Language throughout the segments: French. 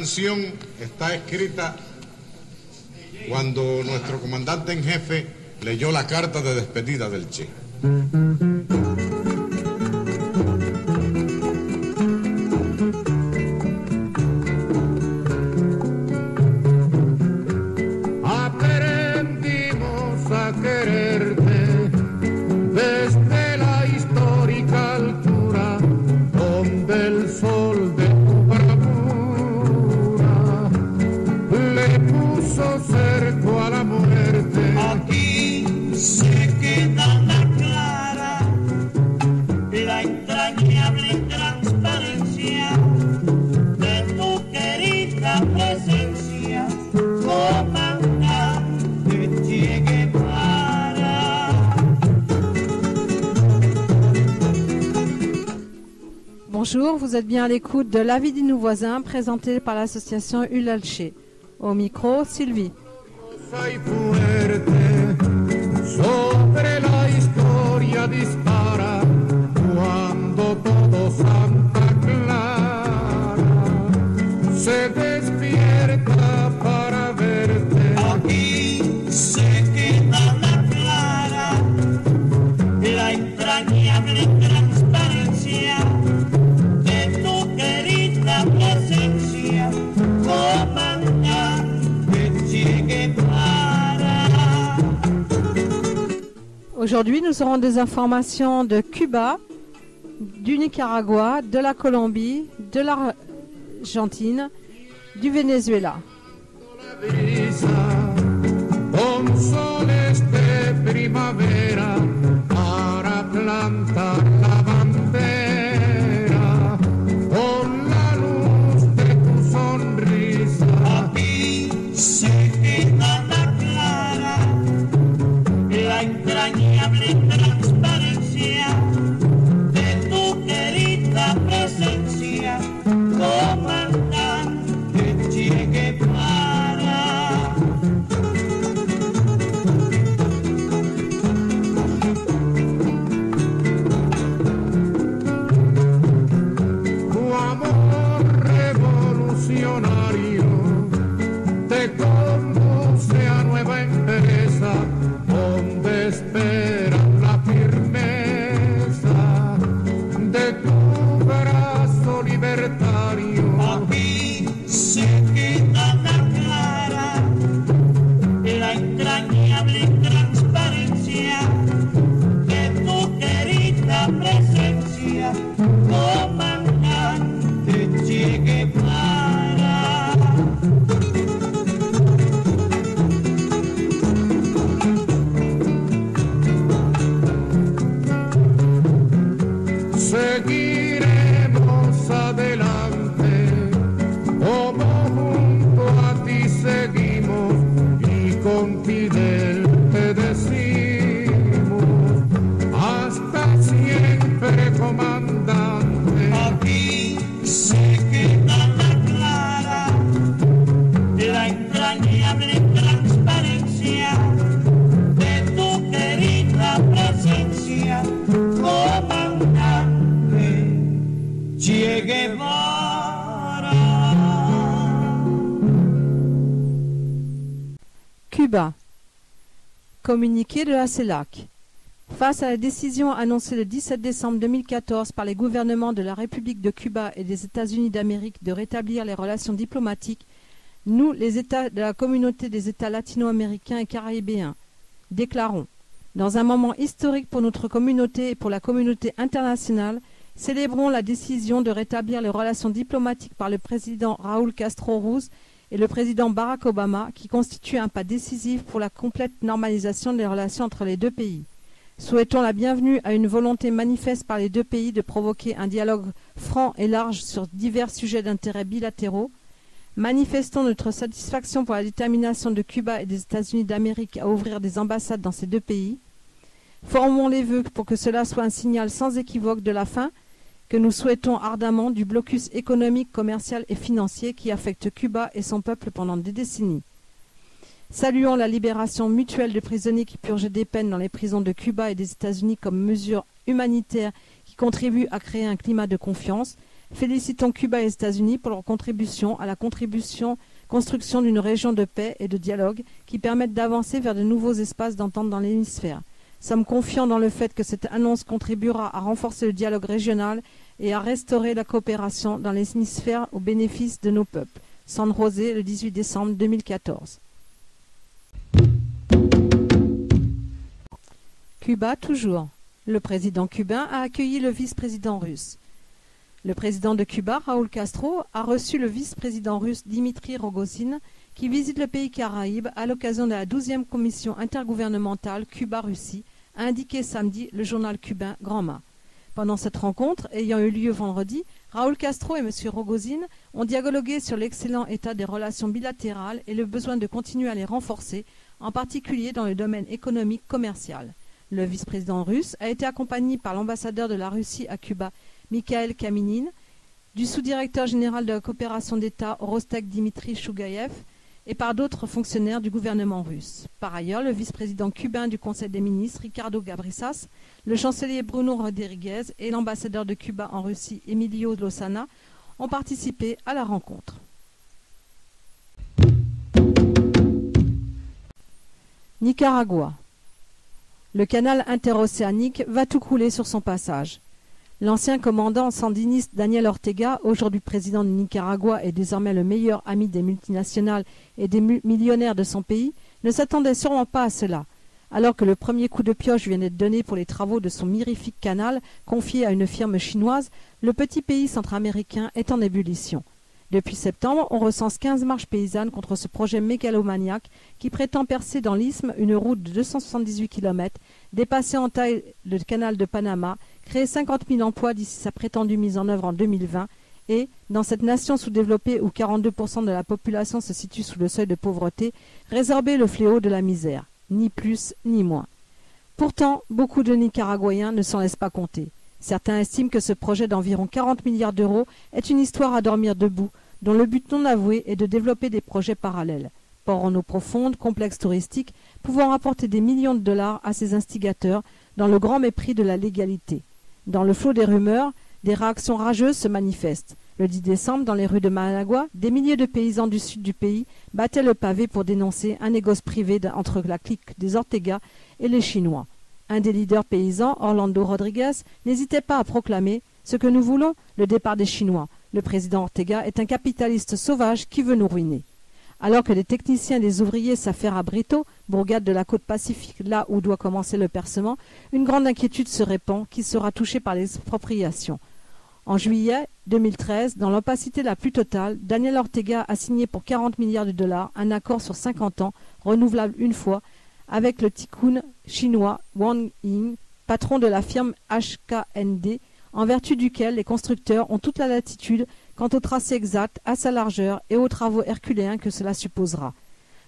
canción está escrita cuando nuestro comandante en jefe leyó la carta de despedida del Che. Aprendimos a quererte desde la histórica altura donde el sol de tu bravura le puso cerco a la muerte. Aquí se queda la clara, la entrañable transparencia de tu querida presencia, comandante Che Guevara. Bonjour, vous êtes bien à l'écoute de L'avis de nos voisins, présenté par l'association Ulalche. Au micro, Sylvie. Y fuerte sobre la historia dispara cuando todo Santa Clara se despierta para verte. Aquí se queda la clara, la entrañable transparencia de tu querida presencia, comandante Che Guevara. Aujourd'hui, nous aurons des informations de Cuba, du Nicaragua, de la Colombie, de l'Argentine, du Venezuela. La brisa con soles de primavera para plantar la bandera con la luz de tu sonrisa. Aquí se queda la clara, la entrañable transparencia de tu querida presencia, comandante Che Guevara. Tu amor revolucionario te conduce a nueva empresa donde esperan la firmeza de tu brazo libertario. Aquí se queda la clara, la entrañable transparencia de tu querida presencia, comandante Che Guevara. Seguiremos adelante, como junto a ti seguimos y con Fidel te decimos, hasta siempre, comandante. Aquí se queda la clara, la entrañable transparencia de tu querida presencia, comandante Che Guevara. Cuba. Communiqué de la CELAC. Face à la décision annoncée le 17 décembre 2014 par les gouvernements de la République de Cuba et des États-Unis d'Amérique de rétablir les relations diplomatiques, nous, les États de la communauté des États latino-américains et caribéens, déclarons, dans un moment historique pour notre communauté et pour la communauté internationale, célébrons la décision de rétablir les relations diplomatiques par le président Raúl Castro Ruz et le président Barack Obama, qui constitue un pas décisif pour la complète normalisation des relations entre les deux pays. Souhaitons la bienvenue à une volonté manifeste par les deux pays de provoquer un dialogue franc et large sur divers sujets d'intérêt bilatéraux. Manifestons notre satisfaction pour la détermination de Cuba et des États-Unis d'Amérique à ouvrir des ambassades dans ces deux pays. Formons les vœux pour que cela soit un signal sans équivoque de la fin que nous souhaitons ardemment du blocus économique, commercial et financier qui affecte Cuba et son peuple pendant des décennies. Saluons la libération mutuelle de prisonniers qui purgeaient des peines dans les prisons de Cuba et des États-Unis comme mesure humanitaire qui contribue à créer un climat de confiance. Félicitons Cuba et les États-Unis pour leur contribution à la construction d'une région de paix et de dialogue qui permettent d'avancer vers de nouveaux espaces d'entente dans l'hémisphère. Sommes confiants dans le fait que cette annonce contribuera à renforcer le dialogue régional et à restaurer la coopération dans l'hémisphère au bénéfice de nos peuples. San José, le 18 décembre 2014. Cuba toujours. Le président cubain a accueilli le vice-président russe. Le président de Cuba, Raúl Castro, a reçu le vice-président russe Dmitri Rogozine, qui visite le pays caraïbe à l'occasion de la 12e commission intergouvernementale Cuba-Russie, a indiqué samedi le journal cubain Granma. Pendant cette rencontre, ayant eu lieu vendredi, Raúl Castro et M. Rogozine ont dialogué sur l'excellent état des relations bilatérales et le besoin de continuer à les renforcer, en particulier dans le domaine économique commercial. Le vice-président russe a été accompagné par l'ambassadeur de la Russie à Cuba, Mikhail Kaminin, du sous-directeur général de la coopération d'État Rostek Dimitri Chougaïev et par d'autres fonctionnaires du gouvernement russe. Par ailleurs, le vice-président cubain du Conseil des ministres, Ricardo Gabrisas, le chancelier Bruno Rodríguez et l'ambassadeur de Cuba en Russie, Emilio Lozana, ont participé à la rencontre. Nicaragua. Le canal interocéanique va tout couler sur son passage. L'ancien commandant sandiniste Daniel Ortega, aujourd'hui président du Nicaragua et désormais le meilleur ami des multinationales et des millionnaires de son pays, ne s'attendait sûrement pas à cela. Alors que le premier coup de pioche vient d'être donné pour les travaux de son mirifique canal confié à une firme chinoise, le petit pays centra-américain est en ébullition. Depuis septembre, on recense 15 marches paysannes contre ce projet mégalomaniaque qui prétend percer dans l'isthme une route de 278 km, dépasser en taille le canal de Panama, créer 50 000 emplois d'ici sa prétendue mise en œuvre en 2020 et, dans cette nation sous-développée où 42% de la population se situe sous le seuil de pauvreté, résorber le fléau de la misère, ni plus ni moins. Pourtant, beaucoup de Nicaraguayens ne s'en laissent pas compter. Certains estiment que ce projet d'environ 40 milliards d'euros est une histoire à dormir debout, dont le but non avoué est de développer des projets parallèles. Port en eau profonde, complexe touristique, pouvant rapporter des millions de dollars à ses instigateurs dans le grand mépris de la légalité. Dans le flot des rumeurs, des réactions rageuses se manifestent. Le 10 décembre, dans les rues de Managua, des milliers de paysans du sud du pays battaient le pavé pour dénoncer un négoce privé entre la clique des Ortega et les Chinois. Un des leaders paysans, Orlando Rodriguez, n'hésitait pas à proclamer « Ce que nous voulons, le départ des Chinois. Le président Ortega est un capitaliste sauvage qui veut nous ruiner. » Alors que les techniciens et les ouvriers s'affairent à Brito, bourgade de la côte Pacifique, là où doit commencer le percement, une grande inquiétude se répand qui sera touchée par l'expropriation. En juillet 2013, dans l'opacité la plus totale, Daniel Ortega a signé pour 40 milliards de dollars un accord sur 50 ans, renouvelable une fois, avec le tycoon chinois Wang Ying, patron de la firme HKND, en vertu duquel les constructeurs ont toute la latitude quant au tracé exact, à sa largeur et aux travaux herculéens que cela supposera.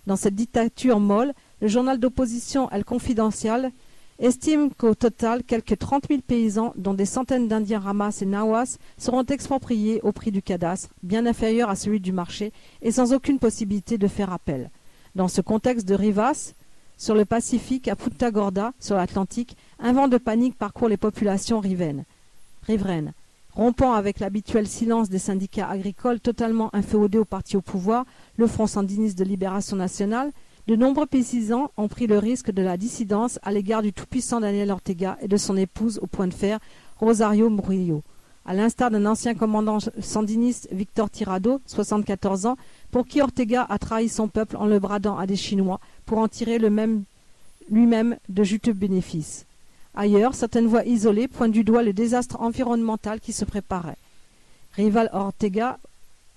Dans cette dictature molle, le journal d'opposition El Confidencial estime qu'au total, quelques 30 000 paysans, dont des centaines d'Indiens Ramas et Nahuas, seront expropriés au prix du cadastre, bien inférieur à celui du marché, et sans aucune possibilité de faire appel. Dans ce contexte de Rivas, sur le Pacifique, à Punta Gorda, sur l'Atlantique, un vent de panique parcourt les populations riveraines. Rompant avec l'habituel silence des syndicats agricoles totalement inféodés au parti au pouvoir, le Front sandiniste de libération nationale, de nombreux paysans ont pris le risque de la dissidence à l'égard du tout-puissant Daniel Ortega et de son épouse au point de fer, Rosario Murillo. À l'instar d'un ancien commandant sandiniste, Victor Tirado, 74 ans, pour qui Ortega a trahi son peuple en le bradant à des Chinois pour en tirer lui-même de juteux bénéfices. Ailleurs, certaines voix isolées pointent du doigt le désastre environnemental qui se préparait. Rival Ortega,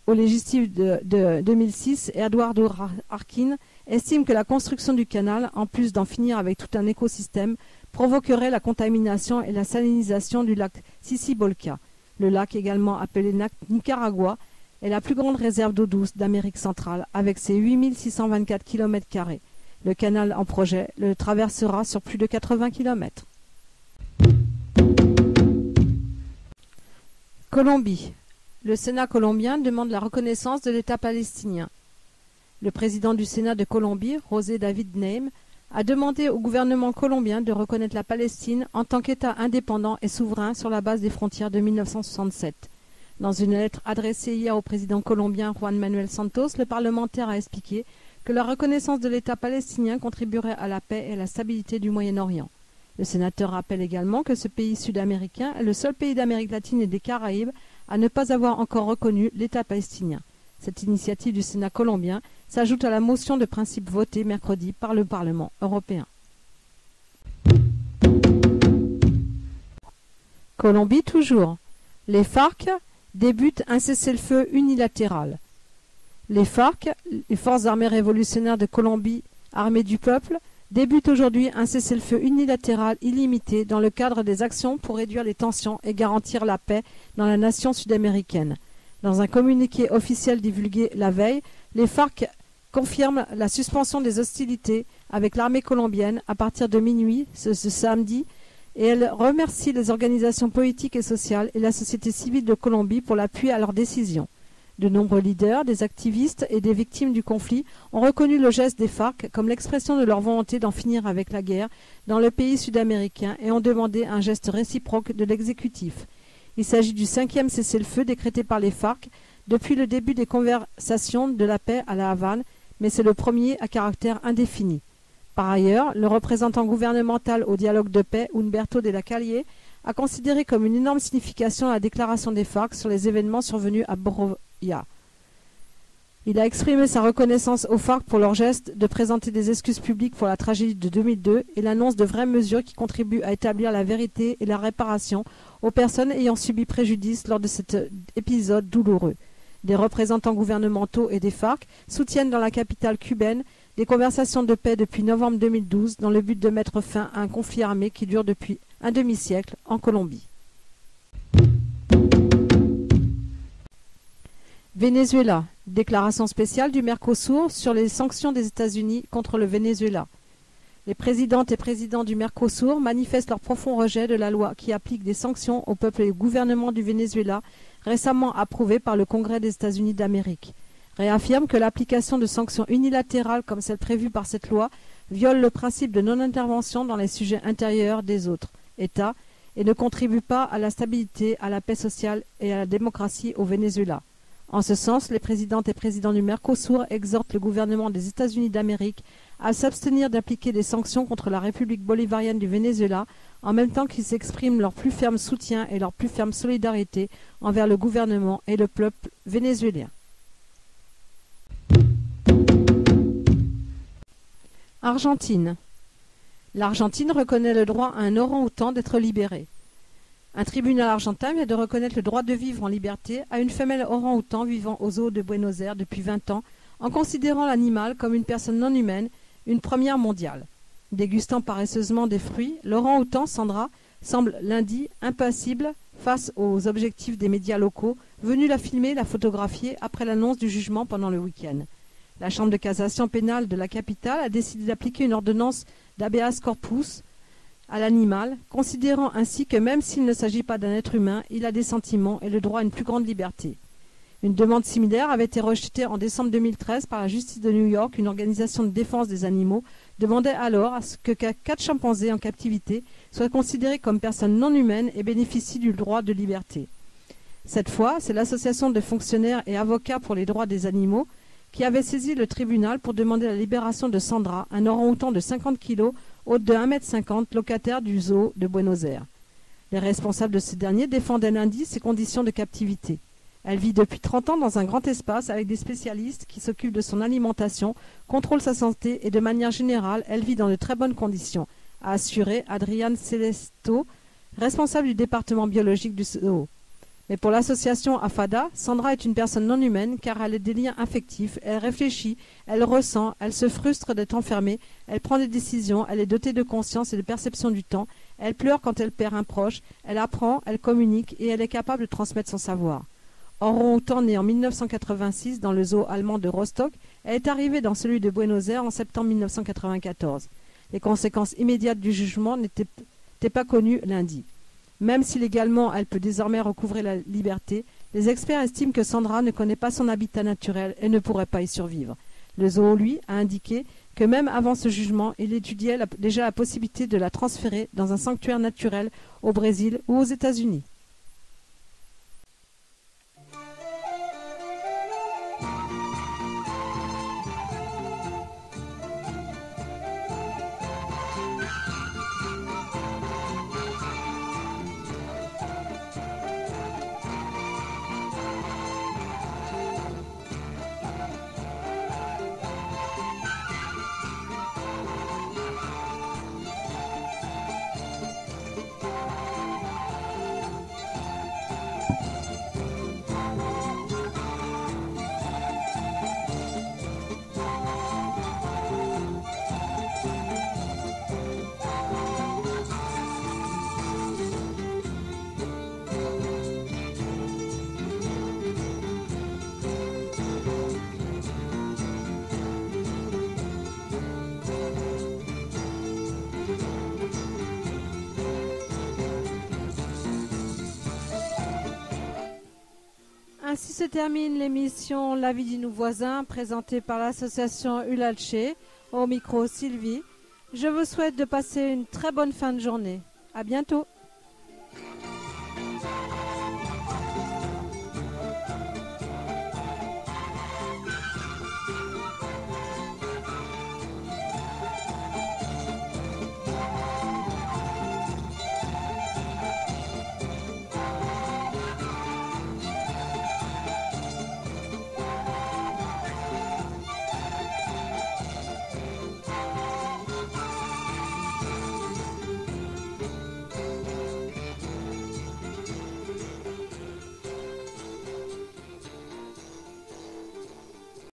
au législatif de 2006, Eduardo Arkin estime que la construction du canal, en plus d'en finir avec tout un écosystème, provoquerait la contamination et la salinisation du lac Sisibolca. Le lac, également appelé Nicaragua, est la plus grande réserve d'eau douce d'Amérique centrale, avec ses 8624 km². Le canal en projet le traversera sur plus de 80 km. Colombie. Le Sénat colombien demande la reconnaissance de l'État palestinien. Le président du Sénat de Colombie, José David Neyme, a demandé au gouvernement colombien de reconnaître la Palestine en tant qu'État indépendant et souverain sur la base des frontières de 1967. Dans une lettre adressée hier au président colombien Juan Manuel Santos, le parlementaire a expliqué que la reconnaissance de l'État palestinien contribuerait à la paix et à la stabilité du Moyen-Orient. Le sénateur rappelle également que ce pays sud-américain est le seul pays d'Amérique latine et des Caraïbes à ne pas avoir encore reconnu l'État palestinien. Cette initiative du Sénat colombien s'ajoute à la motion de principe votée mercredi par le Parlement européen. Colombie toujours. Les FARC débutent un cessez-le-feu unilatéral. Les FARC, les Forces armées révolutionnaires de Colombie, armées du peuple, débutent aujourd'hui un cessez-le-feu unilatéral illimité dans le cadre des actions pour réduire les tensions et garantir la paix dans la nation sud-américaine. Dans un communiqué officiel divulgué la veille, les FARC confirment la suspension des hostilités avec l'armée colombienne à partir de minuit ce samedi et elles remercient les organisations politiques et sociales et la société civile de Colombie pour l'appui à leurs décisions. De nombreux leaders, des activistes et des victimes du conflit ont reconnu le geste des FARC comme l'expression de leur volonté d'en finir avec la guerre dans le pays sud-américain et ont demandé un geste réciproque de l'exécutif. Il s'agit du 5e cessez-le-feu décrété par les FARC depuis le début des conversations de la paix à La Havane, mais c'est le premier à caractère indéfini. Par ailleurs, le représentant gouvernemental au dialogue de paix, Humberto de la Calle, a considéré comme une énorme signification la déclaration des FARC sur les événements survenus à Boroya. Il a exprimé sa reconnaissance aux FARC pour leur geste de présenter des excuses publiques pour la tragédie de 2002 et l'annonce de vraies mesures qui contribuent à établir la vérité et la réparation aux personnes ayant subi préjudice lors de cet épisode douloureux. Des représentants gouvernementaux et des FARC soutiennent dans la capitale cubaine des conversations de paix depuis novembre 2012 dans le but de mettre fin à un conflit armé qui dure depuis un demi-siècle en Colombie. Venezuela. Déclaration spéciale du Mercosur sur les sanctions des États-Unis contre le Venezuela. Les présidentes et présidents du Mercosur manifestent leur profond rejet de la loi qui applique des sanctions au peuple et au gouvernement du Venezuela, récemment approuvée par le Congrès des États-Unis d'Amérique. Réaffirment que l'application de sanctions unilatérales comme celle prévue par cette loi viole le principe de non-intervention dans les sujets intérieurs des autres États et ne contribue pas à la stabilité, à la paix sociale et à la démocratie au Venezuela. En ce sens, les présidentes et présidents du Mercosur exhortent le gouvernement des États-Unis d'Amérique à s'abstenir d'appliquer des sanctions contre la République bolivarienne du Venezuela, en même temps qu'ils expriment leur plus ferme soutien et leur plus ferme solidarité envers le gouvernement et le peuple vénézuélien. Argentine. L'Argentine reconnaît le droit à un orang-outan d'être libéré. Un tribunal argentin vient de reconnaître le droit de vivre en liberté à une femelle orang-outan vivant au zoo de Buenos Aires depuis 20 ans, en considérant l'animal comme une personne non humaine, une première mondiale. Dégustant paresseusement des fruits, l'orang-outan Sandra semble lundi impassible face aux objectifs des médias locaux, venus la filmer et la photographier après l'annonce du jugement pendant le week-end. La Chambre de cassation pénale de la capitale a décidé d'appliquer une ordonnance d'habeas corpus à l'animal, considérant ainsi que même s'il ne s'agit pas d'un être humain, il a des sentiments et le droit à une plus grande liberté. Une demande similaire avait été rejetée en décembre 2013 par la justice de New York. Une organisation de défense des animaux demandait alors à ce que 4 chimpanzés en captivité soient considérés comme personnes non humaines et bénéficient du droit de liberté. Cette fois, c'est l'association de fonctionnaires et avocats pour les droits des animaux qui avait saisi le tribunal pour demander la libération de Sandra, un orang-outan de 50 kg, haute de 1,50 m, locataire du zoo de Buenos Aires. Les responsables de ce dernier défendaient lundi ses conditions de captivité. Elle vit depuis 30 ans dans un grand espace avec des spécialistes qui s'occupent de son alimentation, contrôlent sa santé et de manière générale, elle vit dans de très bonnes conditions, a assuré Adrián Celesto, responsable du département biologique du zoo. Mais pour l'association AFADA, Sandra est une personne non humaine car elle a des liens affectifs, elle réfléchit, elle ressent, elle se frustre d'être enfermée, elle prend des décisions, elle est dotée de conscience et de perception du temps, elle pleure quand elle perd un proche, elle apprend, elle communique et elle est capable de transmettre son savoir. Orang-outan née en 1986 dans le zoo allemand de Rostock, elle est arrivée dans celui de Buenos Aires en septembre 1994. Les conséquences immédiates du jugement n'étaient pas connues lundi. Même si légalement elle peut désormais recouvrer la liberté, les experts estiment que Sandra ne connaît pas son habitat naturel et ne pourrait pas y survivre. Le zoo, lui, a indiqué que même avant ce jugement, il étudiait déjà la possibilité de la transférer dans un sanctuaire naturel au Brésil ou aux États-Unis. Ainsi se termine l'émission La vie de nos voisins, présentée par l'association Ulalché. Au micro, Sylvie. Je vous souhaite de passer une très bonne fin de journée. À bientôt.